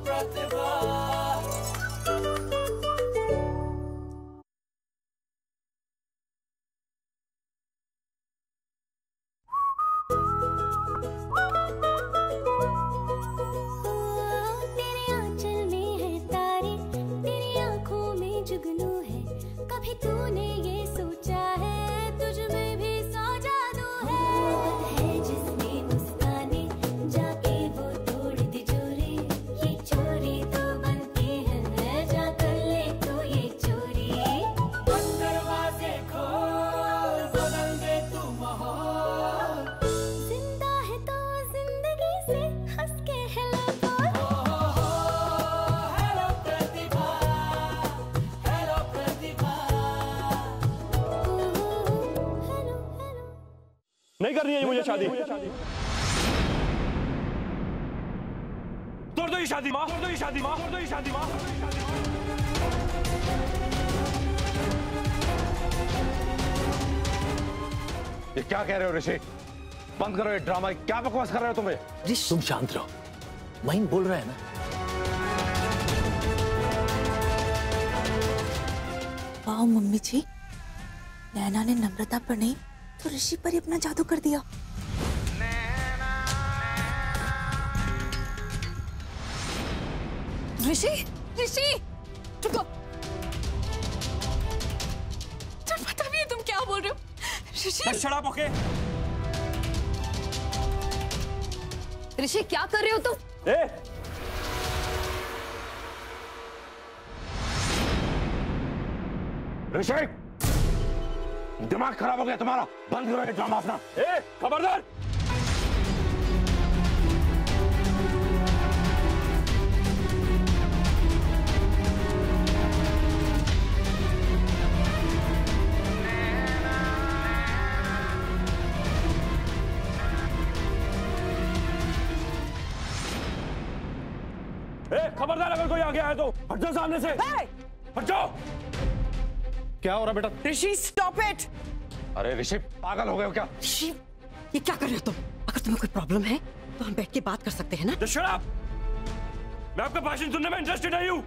प्रतिभा। तेरे आंचल में है तारे, तेरी आंखों में जुगनू है। कभी तूने ये सोचा है तुझ में भी सौ जादू है जिसमें मुस्काने जाके वो तोड़ दे चोरी। ये चोरी तो बनती है जा कर ले तो ये चोरी। बंद दरवाजे खोल, बदल दे तू माहौल। जिंदा है तो जिंदगी से हंस के हेलो बोल। Hello Pratibha, hello Pratibha. Hello hello. नहीं करनी है मुझे शादी। तोड़ दो ये शादी माँ, तोड़ दो ये शादी माँ, तोड़ दो ये शादी माँ। ये क्या कह रहे हो ऋषि? बंद करो ये ड्रामा। क्या बकवास कर रहे हो तुम्हें? तुम शांत रहो, महीन बोल रहा है ना। वाह मम्मी जी, नैना ने नम्रता पर नहीं तो ऋषि पर ही अपना जादू कर दिया। ऋषि, ऋषि, रुको। तुम पता भी है तुम क्या बोल रहे हो? ऋषि, शट अप ओके। ऋषि क्या कर रहे हो तुम? ए ऋषि, दिमाग खराब हो गया तुम्हारा। बंद करो ये ड्रामा अपना। ए खबरदार। खबरदार, अगर कोई आगे आए तो हट जाओ सामने से। हट जाओ। क्या हो रहा बेटा? ऋषि स्टॉप इट। अरे ऋषि, पागल हो गए हो क्या? ऋषि, ये क्या कर रहे हो तुम? अगर तुम्हें कोई प्रॉब्लम है तो हम बैठ के बात कर सकते हैं ना? Just shut up! मैं आपका भाषण सुनने में इंटरेस्टेड नहीं हूँ।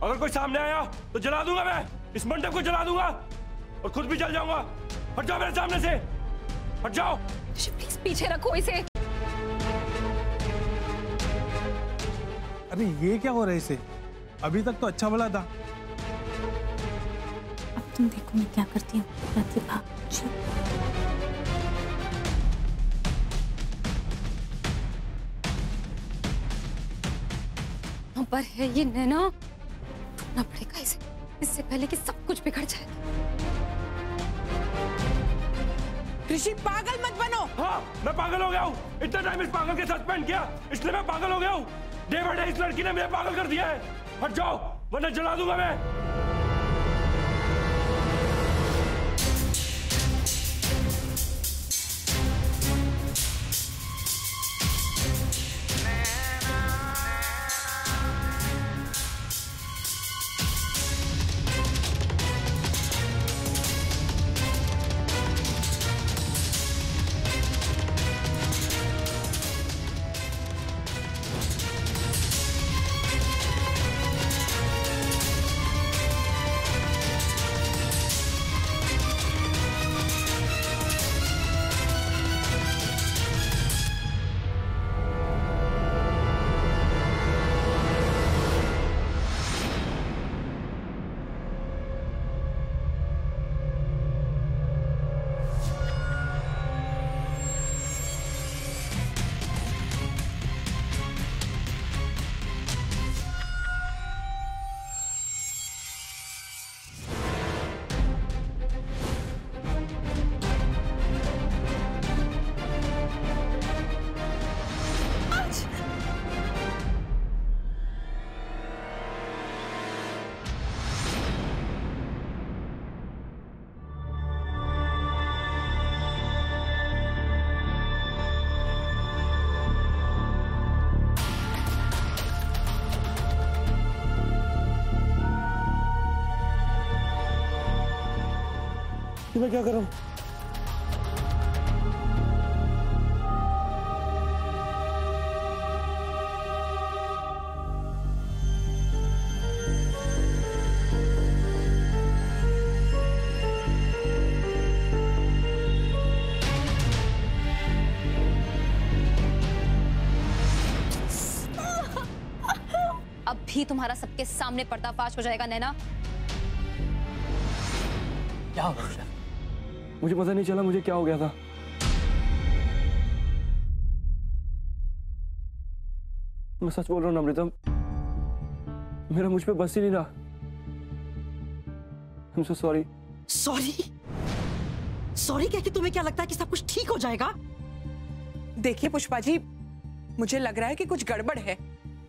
अगर कोई सामने आया तो जला दूंगा मैं। इस मंडप को जला दूंगा और खुद भी जल जाऊंगा। हट जाओ मेरे सामने से। हट जाओ। ऋषि प्लीज पीछे रखो इसे। अरे ये क्या हो रहा है इसे? अभी तक तो अच्छा भला था। अब तुम देखो मैं क्या करती हूँ प्रतिभा। यहाँ पर है ये नैना, ढूंढना पड़ेगा इसे इससे पहले कि सब कुछ बिगड़ जाए। ऋषि पागल मत बनो। हाँ, मैं पागल हो गया हूँ। इतना टाइम इस पागल के साथ स्पेंड किया, इसलिए मैं पागल हो गया हूँ। डे बाय डे इस लड़की ने मुझे पागल कर दिया है। हट जाओ वरना जला दूंगा मैं। मैं क्या करूं? अभी तुम्हारा सबके सामने पर्दाफाश हो जाएगा नैना। क्या हो गया? मुझे पता नहीं चला मुझे क्या हो गया था। मैं सच बोल रहा हूँ नम्रता, मेरा मुझ पे बस ही नहीं रहा। I'm so sorry। Sorry? Sorry कह के तुम्हें क्या लगता है कि सब कुछ ठीक हो जाएगा? देखिए पुष्पा जी, मुझे लग रहा है कि कुछ गड़बड़ है।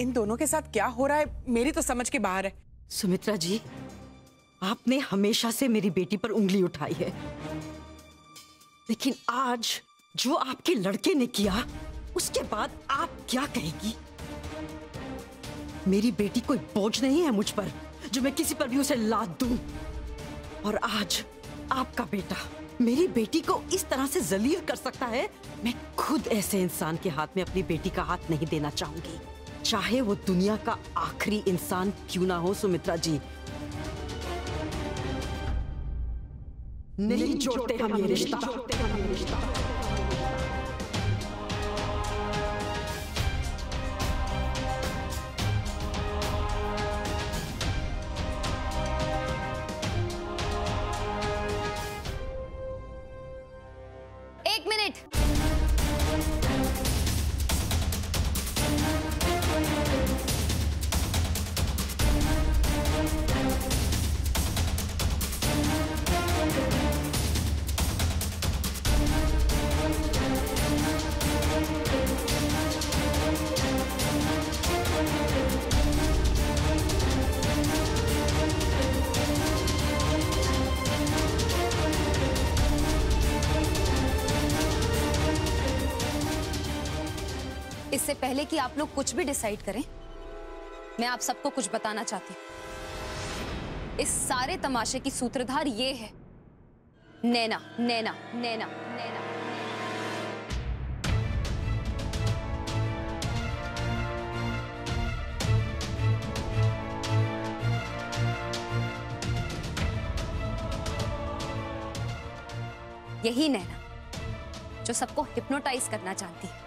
इन दोनों के साथ क्या हो रहा है मेरी तो समझ के बाहर है। सुमित्रा जी, आपने हमेशा से मेरी बेटी पर उंगली उठाई है, लेकिन आज जो आपके लड़के ने किया उसके बाद आप क्या कहेगी? मेरी बेटी कोई बोझ नहीं है मुझ पर जो मैं किसी पर भी उसे लाद दूं। और आज आपका बेटा मेरी बेटी को इस तरह से जलील कर सकता है। मैं खुद ऐसे इंसान के हाथ में अपनी बेटी का हाथ नहीं देना चाहूंगी, चाहे वो दुनिया का आखिरी इंसान क्यों ना हो। सुमित्रा जी, नहीं जोड़ते हम ये रिश्ता। एक मिनट। इससे पहले कि आप लोग कुछ भी डिसाइड करें, मैं आप सबको कुछ बताना चाहती हूं। इस सारे तमाशे की सूत्रधार ये है नैना, नैना, नैना, नैना। यही नैना जो सबको हिप्नोटाइज करना जानती है,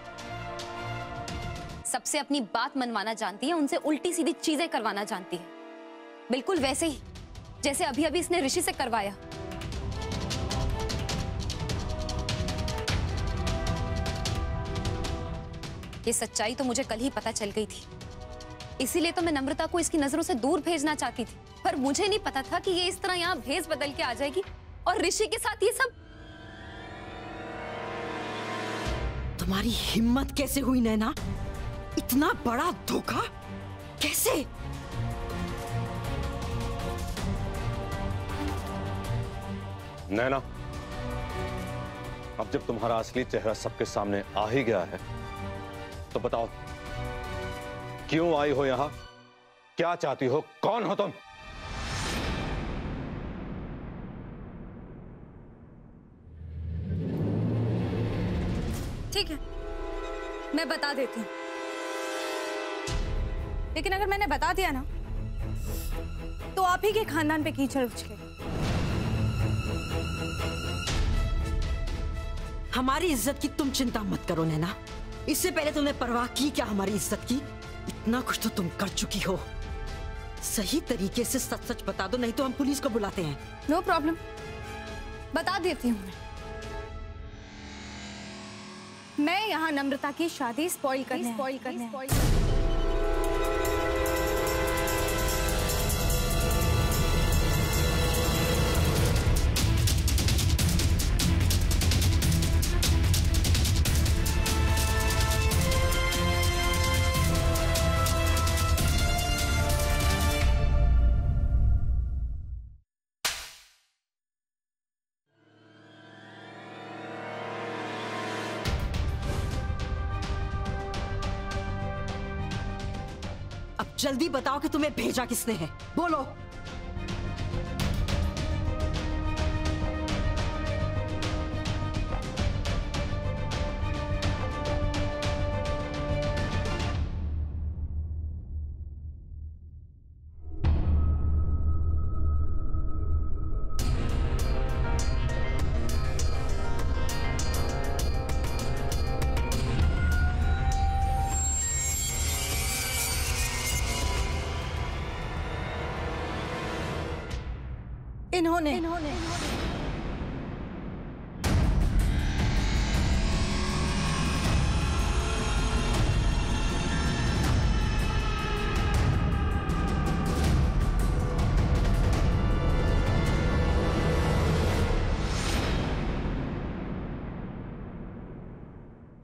सबसे अपनी बात मनवाना जानती है, उनसे उल्टी सीधी चीजें करवाना जानती है, बिल्कुल वैसे ही जैसे अभी अभी इसने ऋषि से करवाया। ये सच्चाई तो मुझे कल ही पता चल गई थी, इसीलिए तो मैं नम्रता को इसकी नजरों से दूर भेजना चाहती थी, पर मुझे नहीं पता था कि ये इस तरह यहाँ भेस बदल के आ जाएगी और ऋषि के साथ ये सब। तुम्हारी हिम्मत कैसे हुई नैना? इतना बड़ा धोखा कैसे? नैना, अब जब तुम्हारा असली चेहरा सबके सामने आ ही गया है तो बताओ, क्यों आई हो यहां? क्या चाहती हो? कौन हो तुम? ठीक है, मैं बता देती हूँ, लेकिन अगर मैंने बता दिया ना तो आप ही के खानदान पे कीचड़ उछलेगा। हमारी इज्जत की तुम चिंता मत करो नैना, इससे पहले तुमने परवाह की क्या हमारी इज्जत की? इतना कुछ तो तुम कर चुकी हो। सही तरीके से सच सच बता दो, नहीं तो हम पुलिस को बुलाते हैं। नो प्रॉब्लम, बता देती हूँ। मैं यहाँ नम्रता की शादी स्पॉइल करने अब जल्दी बताओ कि तुम्हें भेजा किसने है, बोलो। इन्होंने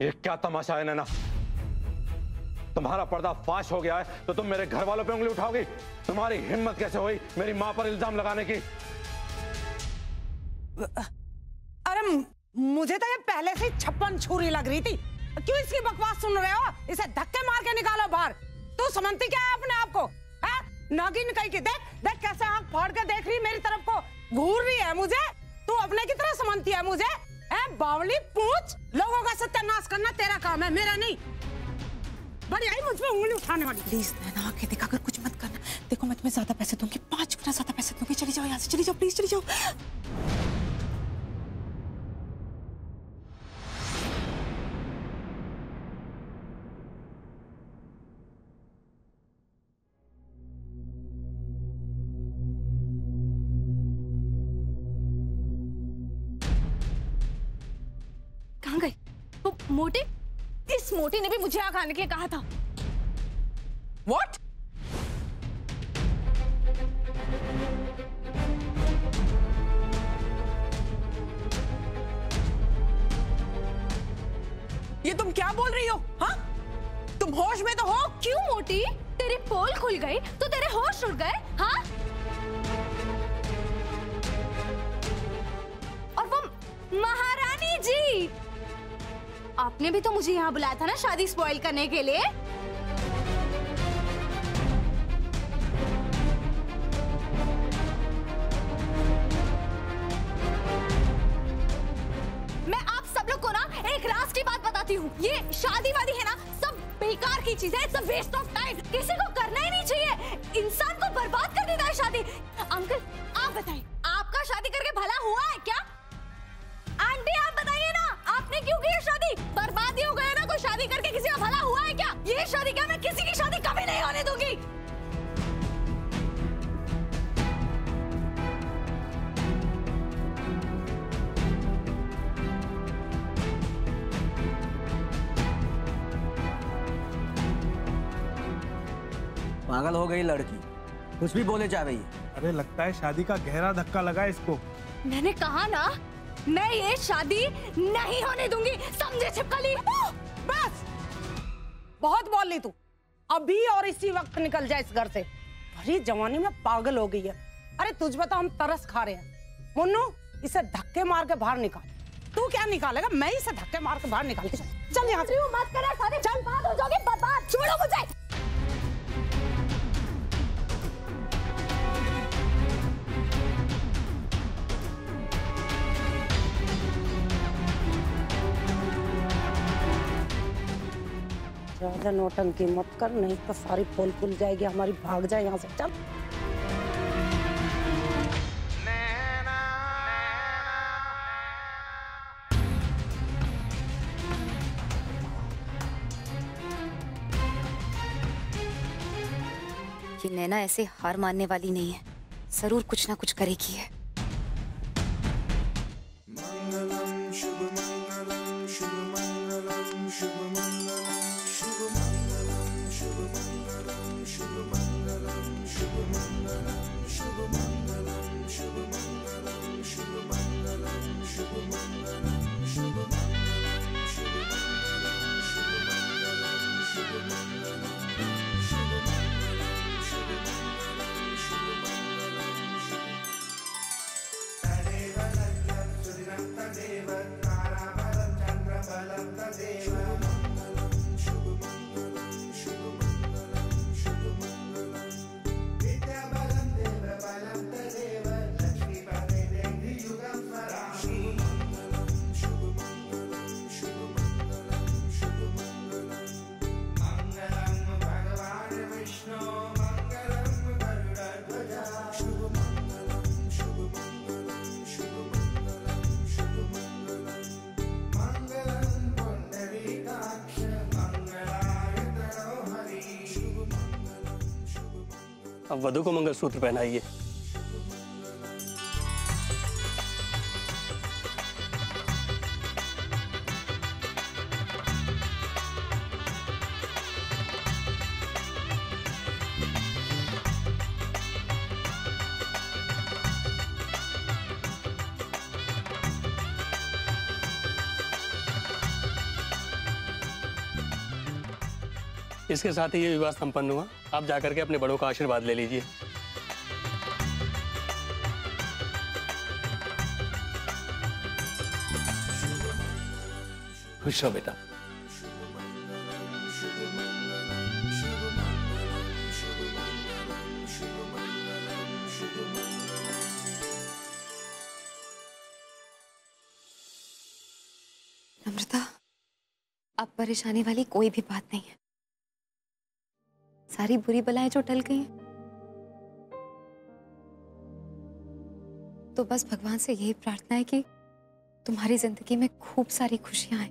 ये क्या तमाशा है नैना? तुम्हारा पर्दा फाश हो गया है तो तुम मेरे घर वालों पे उंगली उठाओगी? तुम्हारी हिम्मत कैसे हुई मेरी मां पर इल्जाम लगाने की? अरे मुझे तो ये पहले से 56 छुरी लग रही थी। क्यों इसकी बकवास सुन रहे हो? इसे धक्के मार के निकालो बाहर। तू समझती क्या है अपने आप को? नागिन कहीं की देख देख कैसे आंख फाड़ के देख रही मेरी तरफ को, घूर रही है मुझे। तू अपने की तरह समझती है मुझे? बावली पूछ। लोगों का सत्यानाश करना तेरा काम है, मेरा नहीं। बड़ी आई मुझ पे उंगली उठाने वाली। प्लीज नैना आके देखा कर, कुछ मत करना। देखो मैं तुम्हें ज्यादा पैसे दूंगी, 5 गुना ज्यादा पैसे दूंगी। चली जाओ यहाँ से, चली जाओ प्लीज, चली जाओ। कहाँ गई वो मोटी? इस मोटी ने भी मुझे आग आने के लिए कहा था। What? ये तुम क्या बोल रही हो? हाँ? तुम होश में तो हो? क्यों मोटी? तेरे पोल खुल गए तो तेरे होश उड़ गए? हाँ? और वो महारानी जी, आपने भी तो मुझे यहाँ बुलाया था ना शादी स्पॉइल करने के लिए। मैं आप सब लोग को ना एक राज की बात बताती हूँ। ये शादी वादी है ना, सब बेकार की चीज है। It's a waste of time. किसी को करना ही नहीं चाहिए। इंसान को बर्बाद कर देता है शादी। अंकल आप बताइए, आपका शादी करके भला हुआ है क्या? आंटी आप बताइए ना, आपने क्यों की शादी? बर्बादी हो गया ना। कोई शादी करके किसी का भला हुआ है क्या? ये शादी क्या, मैं किसी की शादी कभी नहीं होने दूंगी। पागल हो गई लड़की, कुछ भी बोले जा रही है। अरे लगता है शादी का गहरा धक्का लगा इसको। मैंने कहा ना, मैं ये शादी नहीं होने दूंगी, समझे छिपकली? बस बहुत बोल ली तू। अभी और इसी वक्त निकल जाए इस घर से। भरी जवानी में पागल हो गई है। अरे तुझ पर तो हम तरस खा रहे हैं। मुन्नू इसे धक्के मार के बाहर निकाल। तू क्या निकालेगा? मैं इसे धक्के मार के बाहर निकाल। चल यहाँ से। मत करा शादी, चल बर्बाद हो जाओगे, बर्बाद। छोड़ो मुझे। ज्यादा नौटंकी मत कर, नहीं तो सारी पोल खुल जाएगी हमारी। भाग जाए यहाँ से, चल। ये नैना ऐसे हार मानने वाली नहीं है, जरूर कुछ ना कुछ करेगी है। अब वधू को मंगलसूत्र पहनाइए। इसके साथ ही ये विवाह संपन्न हुआ। आप जाकर के अपने बड़ों का आशीर्वाद ले लीजिए। खुश रहो बेटा। नम्रता, अब परेशानी वाली कोई भी बात नहीं है। सारी बुरी बलाएं जो टल गई हैं, तो बस भगवान से यही प्रार्थना है कि तुम्हारी जिंदगी में खूब सारी खुशियां आए।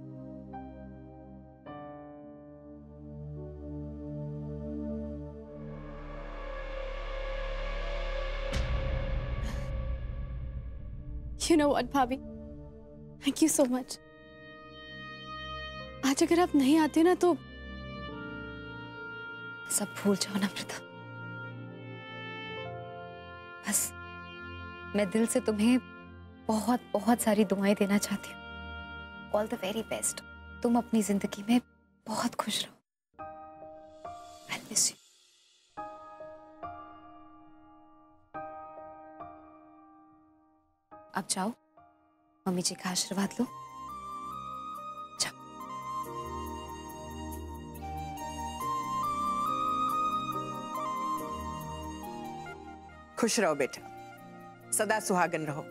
You know what, भाभी? Thank you so much. आज अगर आप नहीं आते ना तो सब भूल जाओ नम्रता। बस मैं दिल से तुम्हें बहुत बहुत सारी दुआएं देना चाहती हूँ। All the very best. तुम अपनी जिंदगी में बहुत खुश रहो। I'll miss you. अब जाओ, मम्मी जी का आशीर्वाद लो। जाओ। खुश रहो बेटा, सदा सुहागन रहो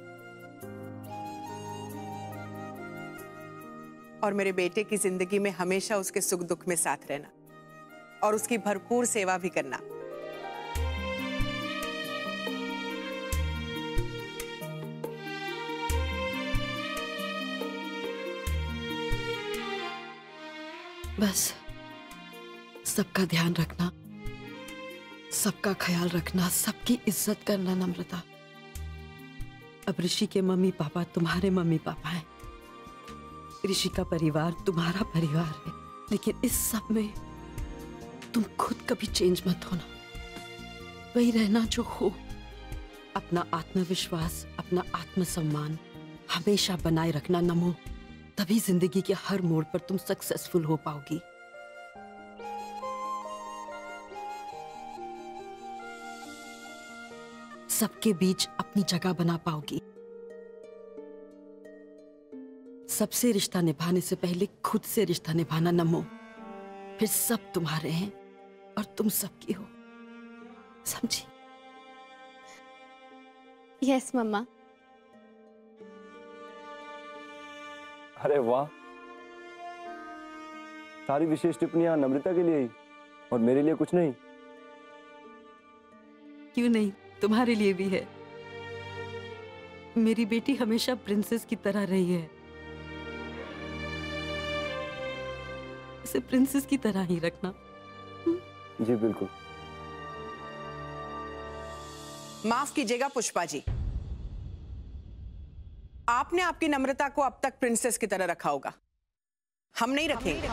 और मेरे बेटे की जिंदगी में हमेशा उसके सुख दुख में साथ रहना और उसकी भरपूर सेवा भी करना। बस सबका ध्यान रखना, सबका ख्याल रखना, सबकी इज्जत करना नम्रता। अब ऋषि के मम्मी पापा तुम्हारे मम्मी पापा हैं, ऋषि का परिवार तुम्हारा परिवार है, लेकिन इस सब में तुम खुद कभी चेंज मत होना, वही रहना जो हो। अपना आत्मविश्वास, अपना आत्मसम्मान हमेशा बनाए रखना नमो, तभी जिंदगी के हर मोड़ पर तुम सक्सेसफुल हो पाओगी। सबके बीच अपनी जगह बना पाओगी। सबसे रिश्ता निभाने से पहले खुद से रिश्ता निभाना नमो, फिर सब तुम्हारे हैं और तुम सबकी हो, समझी? यस मम्मा। अरे वाह, सारी विशेष टिप्पणियां नम्रता के लिए ही और मेरे लिए कुछ नहीं। क्यों नहीं, तुम्हारे लिए भी है। मेरी बेटी हमेशा प्रिंसेस की तरह रही है, उसे प्रिंसेस की तरह ही रखना। जी बिल्कुल। माफ कीजिएगा पुष्पा जी, आपने आपकी नम्रता को अब तक प्रिंसेस की तरह रखा होगा, हम नहीं रखेंगे।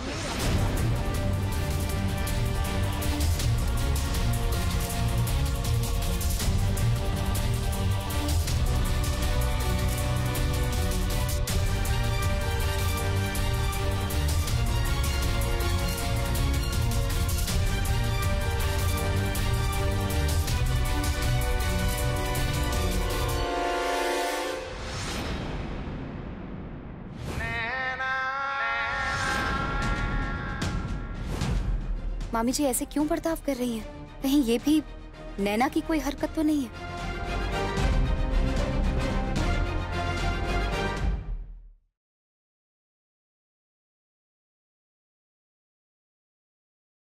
मामी जी ऐसे क्यों बर्ताव कर रही हैं? कहीं ये भी नैना की कोई हरकत तो नहीं है?